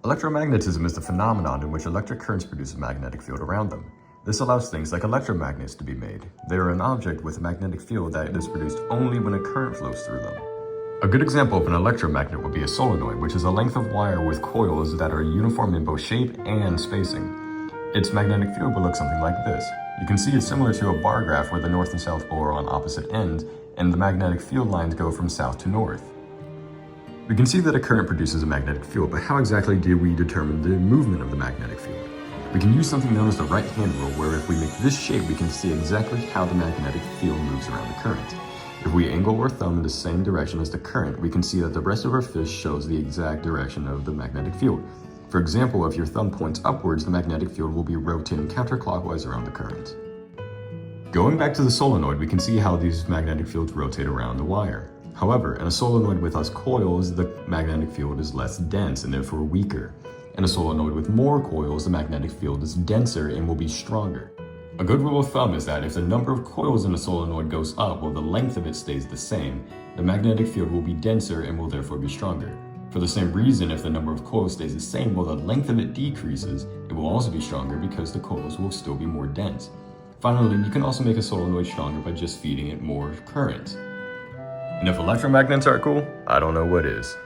Electromagnetism is the phenomenon in which electric currents produce a magnetic field around them. This allows things like electromagnets to be made. They are an object with a magnetic field that is produced only when a current flows through them. A good example of an electromagnet would be a solenoid, which is a length of wire with coils that are uniform in both shape and spacing. Its magnetic field will look something like this. You can see it's similar to a bar graph where the north and south pole are on opposite ends, and the magnetic field lines go from south to north. We can see that a current produces a magnetic field, but how exactly do we determine the movement of the magnetic field? We can use something known as the right-hand rule, where if we make this shape, we can see exactly how the magnetic field moves around the current. If we angle our thumb in the same direction as the current, we can see that the rest of our fist shows the exact direction of the magnetic field. For example, if your thumb points upwards, the magnetic field will be rotating counterclockwise around the current. Going back to the solenoid, we can see how these magnetic fields rotate around the wire. However, in a solenoid with less coils, the magnetic field is less dense and therefore weaker. In a solenoid with more coils, the magnetic field is denser and will be stronger. A good rule of thumb is that if the number of coils in a solenoid goes up while the length of it stays the same, the magnetic field will be denser and will therefore be stronger. For the same reason, if the number of coils stays the same while the length of it decreases, it will also be stronger because the coils will still be more dense. Finally, you can also make a solenoid stronger by just feeding it more current. And if electromagnets aren't cool, I don't know what is.